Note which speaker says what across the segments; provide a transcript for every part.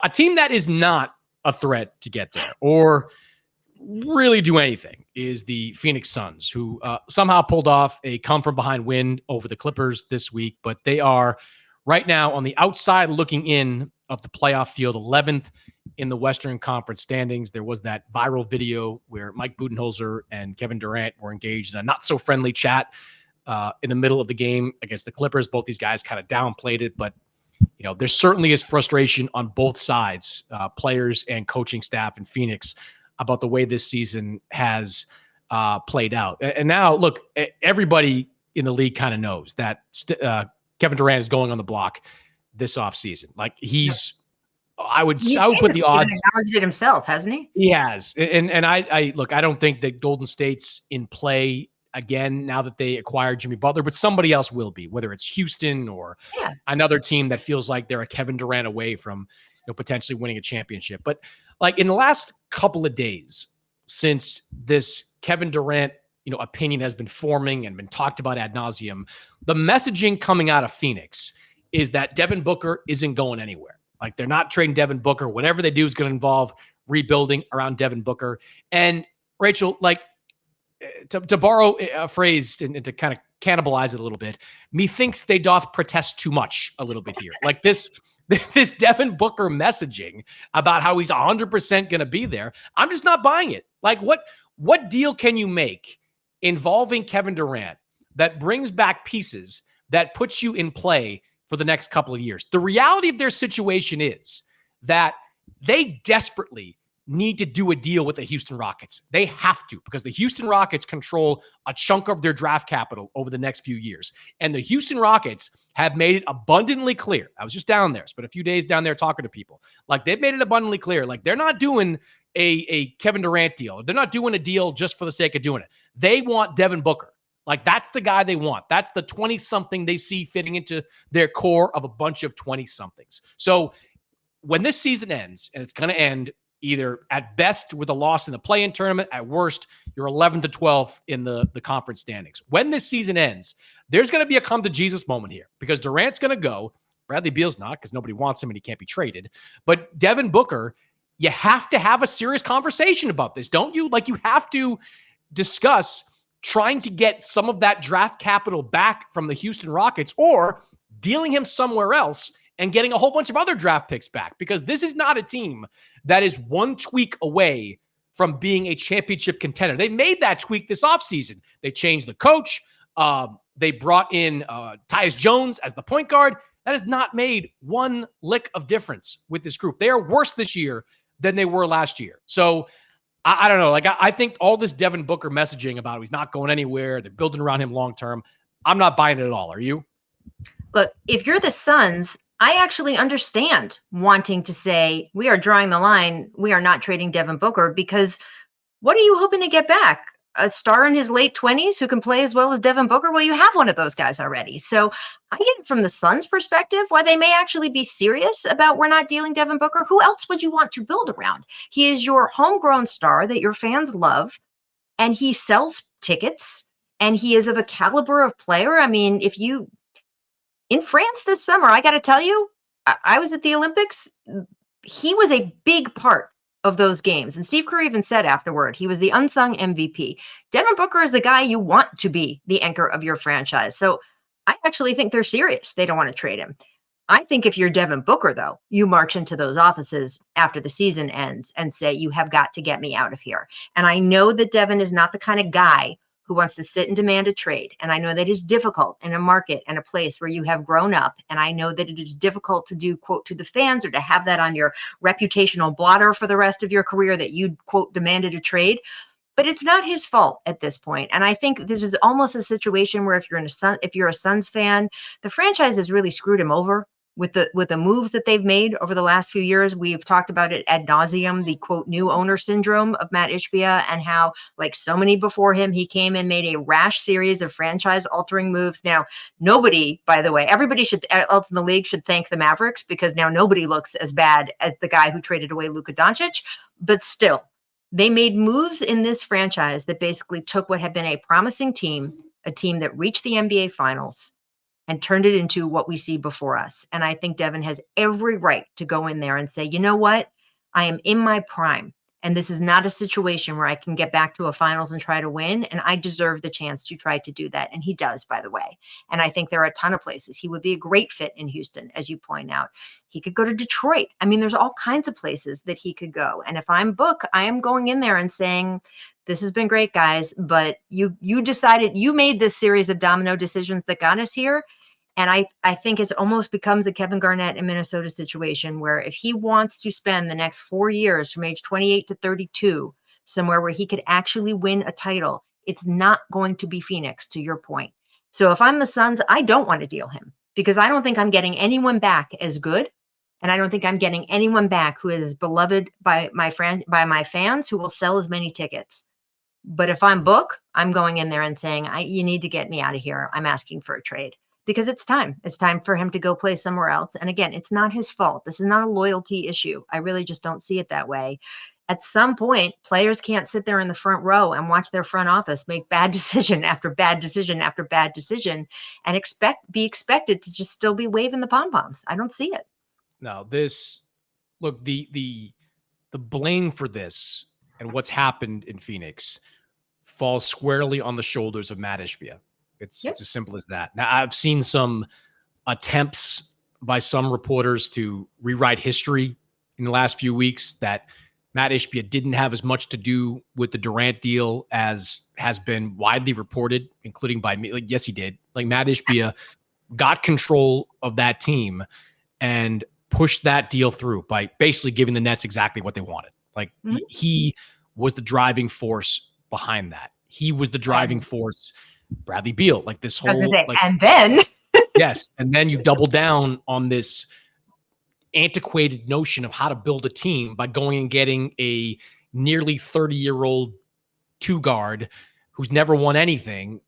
Speaker 1: A team that is not a threat to get there or really do anything is the Phoenix Suns, who somehow pulled off a come-from-behind win over the Clippers this week, but they are right now on the outside looking in of the playoff field, 11th in the Western Conference standings. There was that viral video where Mike Budenholzer and Kevin Durant were engaged in a not-so-friendly chat in the middle of the game against the Clippers. Both these guys kind of downplayed it, but there certainly is frustration on both sides, players and coaching staff in Phoenix, about the way this season has played out. And now, look, everybody in the league kind of knows that Kevin Durant is going on the block this offseason. Like I would put the odds.
Speaker 2: He's acknowledged it himself, hasn't he?
Speaker 1: He has. And I don't think that Golden State's in play again now that they acquired Jimmy Butler, but somebody else will be, whether it's Houston or another team that feels like they're a Kevin Durant away from potentially winning a championship. But like in the last couple of days since this Kevin Durant opinion has been forming and been talked about ad nauseum, the messaging coming out of Phoenix is that Devin Booker isn't going anywhere. Like, they're not trading Devin Booker. Whatever they do is going to involve rebuilding around Devin Booker. And Rachel, like, to borrow a phrase and to kind of cannibalize it a little bit, methinks they doth protest too much a little bit here. Like this Devin Booker messaging about how he's 100% going to be there, I'm just not buying it. Like, what deal can you make involving Kevin Durant that brings back pieces that puts you in play for the next couple of years? The reality of their situation is that they desperately need to do a deal with the Houston Rockets. They have to, because the Houston Rockets control a chunk of their draft capital over the next few years. And the Houston Rockets have made it abundantly clear. I was just down there, spent a few days down there talking to people. Like, they've made it abundantly clear. Like, they're not doing a Kevin Durant deal. They're not doing a deal just for the sake of doing it. They want Devin Booker. Like, that's the guy they want. That's the 20-something they see fitting into their core of a bunch of 20-somethings. So when this season ends, and it's going to end either at best with a loss in the play-in tournament, at worst, you're 11 to 12 in the conference standings. When this season ends, there's going to be a come-to-Jesus moment here, because Durant's going to go. Bradley Beal's not, because nobody wants him and he can't be traded. But Devin Booker, you have to have a serious conversation about this, don't you? Like, you have to discuss trying to get some of that draft capital back from the Houston Rockets, or dealing him somewhere else and getting a whole bunch of other draft picks back, because this is not a team that is one tweak away from being a championship contender. They made that tweak this offseason. They changed the coach. They brought in Tyus Jones as the point guard. That has not made one lick of difference with this group. They are worse this year than they were last year. So I don't know. Like, I think all this Devin Booker messaging about he's not going anywhere, they're building around him long-term, I'm not buying it at all. Are you?
Speaker 2: Look, if you're the Suns, I actually understand wanting to say, we are drawing the line. We are not trading Devin Booker, because what are you hoping to get back? A star in his late 20s who can play as well as Devin Booker? Well, you have one of those guys already. So I get it from the Suns' perspective, why they may actually be serious about we're not dealing Devin Booker. Who else would you want to build around? He is your homegrown star that your fans love, and he sells tickets, and he is of a caliber of player. I mean, in France this summer, I got to tell you, I was at the Olympics. He was a big part of those games. And Steve Kerr even said afterward, he was the unsung MVP. Devin Booker is the guy you want to be the anchor of your franchise. So I actually think they're serious. They don't want to trade him. I think if you're Devin Booker, though, you march into those offices after the season ends and say, you have got to get me out of here. And I know that Devin is not the kind of guy who wants to sit and demand a trade. And I know that is difficult in a market and a place where you have grown up. And I know that it is difficult to do, quote, to the fans, or to have that on your reputational blotter for the rest of your career, that you, quote, demanded a trade. But it's not his fault at this point. And I think this is almost a situation where if you're a Suns fan, the franchise has really screwed him over with the moves that they've made over the last few years. We've talked about it ad nauseum, the quote new owner syndrome of Matt Ishbia, and how, like so many before him, he came and made a rash series of franchise altering moves. Now, nobody, by the way, everybody else in the league should thank the Mavericks, because now nobody looks as bad as the guy who traded away Luka Doncic. But still, they made moves in this franchise that basically took what had been a promising team, a team that reached the NBA Finals, and turned it into what we see before us. And I think Devin has every right to go in there and say, you know what? I am in my prime. And this is not a situation where I can get back to a finals and try to win. And I deserve the chance to try to do that. And he does, by the way. And I think there are a ton of places. He would be a great fit in Houston, as you point out. He could go to Detroit. I mean, there's all kinds of places that he could go. And if I'm Book, I am going in there and saying, this has been great, guys, but you decided, you made this series of domino decisions that got us here. And I think it almost becomes a Kevin Garnett in Minnesota situation where if he wants to spend the next 4 years from age 28 to 32 somewhere where he could actually win a title, it's not going to be Phoenix, to your point. So if I'm the Suns, I don't want to deal him because I don't think I'm getting anyone back as good. And I don't think I'm getting anyone back who is beloved by my fans who will sell as many tickets. But if I'm Book, I'm going in there and saying, you need to get me out of here. I'm asking for a trade. Because it's time. It's time for him to go play somewhere else. And again, it's not his fault. This is not a loyalty issue. I really just don't see it that way. At some point, players can't sit there in the front row and watch their front office make bad decision after bad decision after bad decision and be expected to just still be waving the pom-poms. I don't see it.
Speaker 1: No, look, the blame for this and what's happened in Phoenix falls squarely on the shoulders of Matt Ishbia. It's as simple as that. Now, I've seen some attempts by some reporters to rewrite history in the last few weeks that Matt Ishbia didn't have as much to do with the Durant deal as has been widely reported, including by me. Like, yes, he did. Like, Matt Ishbia got control of that team and pushed that deal through by basically giving the Nets exactly what they wanted. Like, he was the driving force behind that. He was the driving force. Bradley Beal, like this whole,
Speaker 2: and then
Speaker 1: yes, and then you double down on this antiquated notion of how to build a team by going and getting a nearly 30-year-old two guard who's never won anything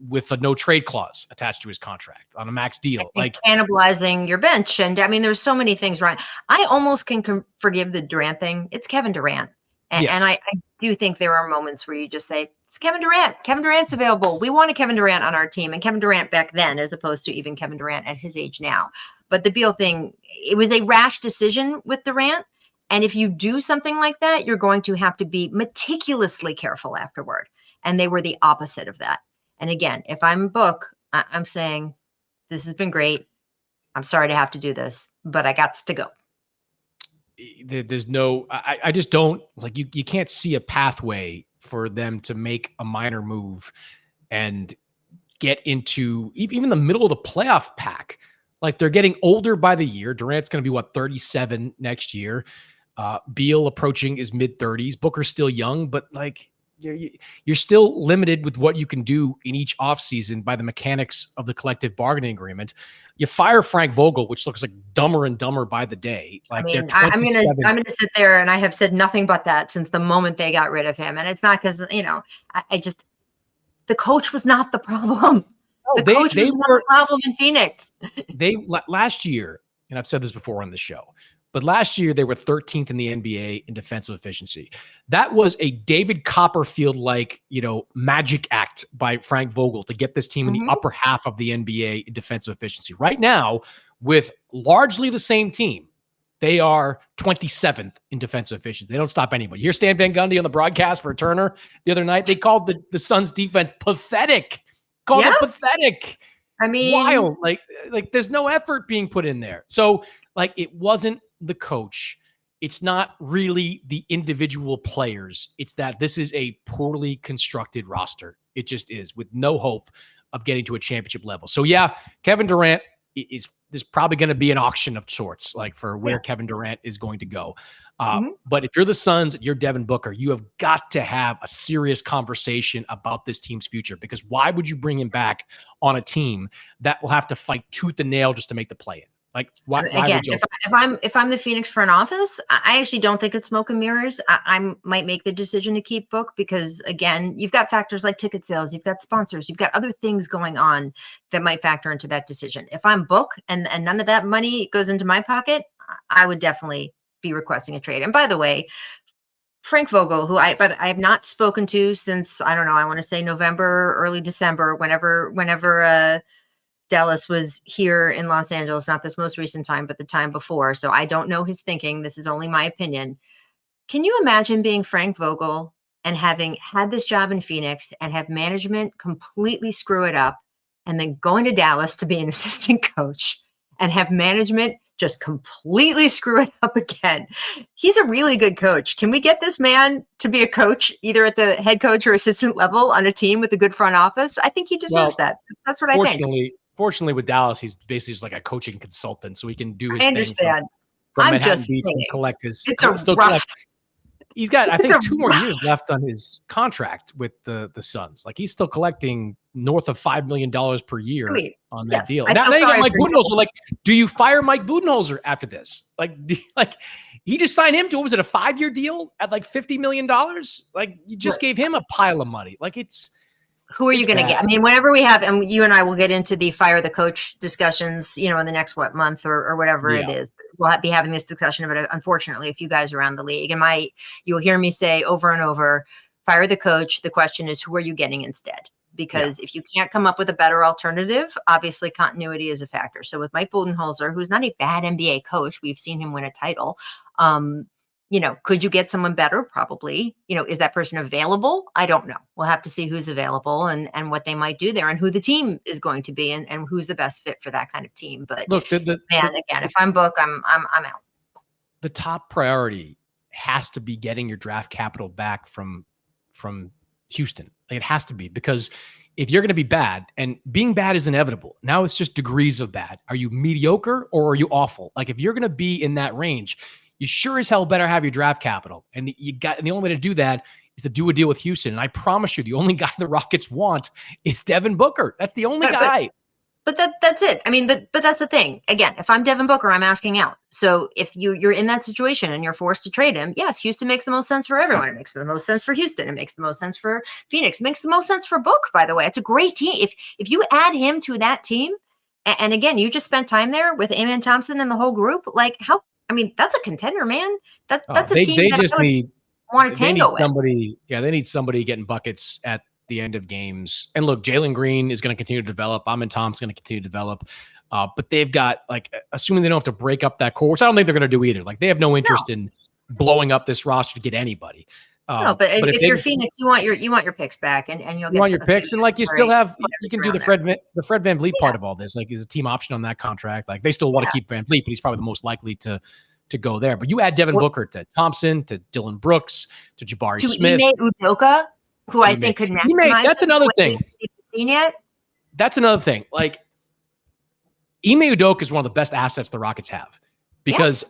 Speaker 1: with a no trade clause attached to his contract on a max deal,
Speaker 2: like cannibalizing your bench. And I mean, there's so many things wrong. I almost can forgive the Durant thing. It's Kevin Durant. And I do think there are moments where you just say, it's Kevin Durant. Kevin Durant's available. We want a Kevin Durant on our team. And Kevin Durant back then, as opposed to even Kevin Durant at his age now. But the Beal thing, it was a rash decision with Durant. And if you do something like that, you're going to have to be meticulously careful afterward. And they were the opposite of that. And again, if I'm Book, I'm saying, this has been great. I'm sorry to have to do this, but I got to go.
Speaker 1: There's no, I just don't, like, you can't see a pathway for them to make a minor move and get into even the middle of the playoff pack. Like, they're getting older by the year. Durant's going to be 37 next year. Beal approaching his mid-30s. Booker's still young, but like, you're still limited with what you can do in each offseason by the mechanics of the collective bargaining agreement. You fire Frank Vogel, which looks like dumber and dumber by the day. Like,
Speaker 2: I mean, I'm gonna sit there, and I have said nothing but that since the moment they got rid of him. And it's not because, I just, the coach was not the problem.
Speaker 1: No,
Speaker 2: the coach was not the problem in Phoenix.
Speaker 1: Last year, and I've said this before on the show, but last year they were 13th in the NBA in defensive efficiency. That was a David Copperfield-like, magic act by Frank Vogel to get this team in the upper half of the NBA in defensive efficiency. Right now, with largely the same team, they are 27th in defensive efficiency. They don't stop anybody. Here's Stan Van Gundy on the broadcast for Turner the other night. They called the Suns defense pathetic. Called it pathetic.
Speaker 2: I mean,
Speaker 1: wild. Like there's no effort being put in there. So, like, it wasn't the coach. It's not really the individual players. It's that this is a poorly constructed roster. It just is, with no hope of getting to a championship level. So yeah, Kevin Durant there's probably going to be an auction of sorts, like, for where Kevin Durant is going to go. But if you're the Suns, you're Devin Booker, you have got to have a serious conversation about this team's future, because why would you bring him back on a team that will have to fight tooth and nail just to make the play-in? Like, why
Speaker 2: again, if I'm the Phoenix front office, I actually don't think it's smoke and mirrors. I might make the decision to keep Book because, again, you've got factors like ticket sales, you've got sponsors, you've got other things going on that might factor into that decision. If I'm Book and none of that money goes into my pocket, I would definitely be requesting a trade. And by the way, Frank Vogel, who I have not spoken to since, I don't know, I want to say November, early December, whenever Dallas was here in Los Angeles, not this most recent time, but the time before. So I don't know his thinking. This is only my opinion. Can you imagine being Frank Vogel and having had this job in Phoenix and have management completely screw it up and then going to Dallas to be an assistant coach and have management just completely screw it up again? He's a really good coach. Can we get this man to be a coach, either at the head coach or assistant level on a team with a good front office? I think he deserves that. That's what I think.
Speaker 1: Fortunately, with Dallas, he's basically just like a coaching consultant, so he can do his
Speaker 2: I understand.
Speaker 1: thing from
Speaker 2: I'm
Speaker 1: Manhattan
Speaker 2: just
Speaker 1: Beach
Speaker 2: saying,
Speaker 1: and collect his.
Speaker 2: it's a rough.
Speaker 1: He's got, I think, 2 more years left on his contract with the Suns. Like, he's still collecting north of $5 million per year on that deal. And now you got Mike Budenholzer. Like, do you fire Mike Budenholzer after this? Like, he just signed him to, what was it, a 5-year deal at like $50 million? Like, you just gave him a pile of money. Like,
Speaker 2: who are you going to get? I mean, whenever we have, and you and I will get into the fire the coach discussions, in the next month or whatever it is, we'll be having this discussion about it. Unfortunately, a few guys around the league, and you'll hear me say over and over, fire the coach. The question is, who are you getting instead? Because if you can't come up with a better alternative, obviously continuity is a factor. So with Mike Budenholzer, who's not a bad NBA coach, we've seen him win a title. Could you get someone better? Probably. Is that person available? I don't know. We'll have to see who's available and what they might do there and who the team is going to be and who's the best fit for that kind of team. But look, again, if I'm Book, I'm out.
Speaker 1: The top priority has to be getting your draft capital back from Houston. Like, it has to be, because if you're going to be bad, and being bad is inevitable, now it's just degrees of bad. Are you mediocre or are you awful? Like, if you're going to be in that range, you sure as hell better have your draft capital. And the only way to do that is to do a deal with Houston. And I promise you, the only guy the Rockets want is Devin Booker. That's the only guy.
Speaker 2: But that's it. I mean, but that's the thing. Again, if I'm Devin Booker, I'm asking out. So if you're in that situation and you're forced to trade him, yes, Houston makes the most sense for everyone. It makes the most sense for Houston. It makes the most sense for Phoenix. It makes the most sense for Book, by the way. It's a great team. If you add him to that team, and again, you just spent time there with Amen Thompson and the whole group, like how? I mean, that's a contender, man. That's a team
Speaker 1: they
Speaker 2: that
Speaker 1: just
Speaker 2: want to tango with.
Speaker 1: They need somebody getting buckets at the end of games. And look, Jalen Green is going to continue to develop. Amen Thompson's going to continue to develop. But they've got, like, assuming they don't have to break up that core, which I don't think they're going to do either. Like, they have no interest in blowing up this roster to get anybody.
Speaker 2: But if you're Phoenix, you want your picks back, and you'll get
Speaker 1: your picks, and like you still have, you can do the Fred VanVleet part of all this. Like, is a team option on that contract. Like, they still want to keep VanVleet, but he's probably the most likely to go there. But you add Devin Booker to Thompson, to Dylan Brooks, to Jabari Smith,
Speaker 2: Ime Udoka, who I think could maximize.
Speaker 1: That's another thing.
Speaker 2: Seen yet?
Speaker 1: That's another thing. Like, Ime Udoka is one of the best assets the Rockets have, because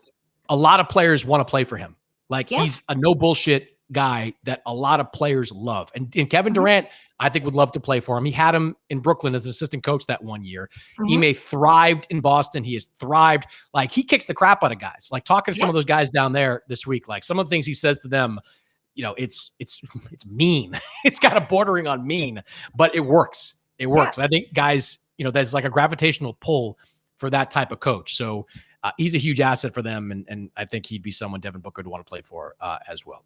Speaker 1: a lot of players want to play for him. Like, he's a no bullshit guy that a lot of players love. And Kevin Durant, I think, would love to play for him. He had him in Brooklyn as an assistant coach that 1 year. Ime thrived in Boston. He has thrived. Like, he kicks the crap out of guys. Like, talking to some of those guys down there this week, like, some of the things he says to them, it's mean. It's kind of bordering on mean, but it works. It works. And I think guys, there's like a gravitational pull for that type of coach. So he's a huge asset for them. And I think he'd be someone Devin Booker would want to play for as well.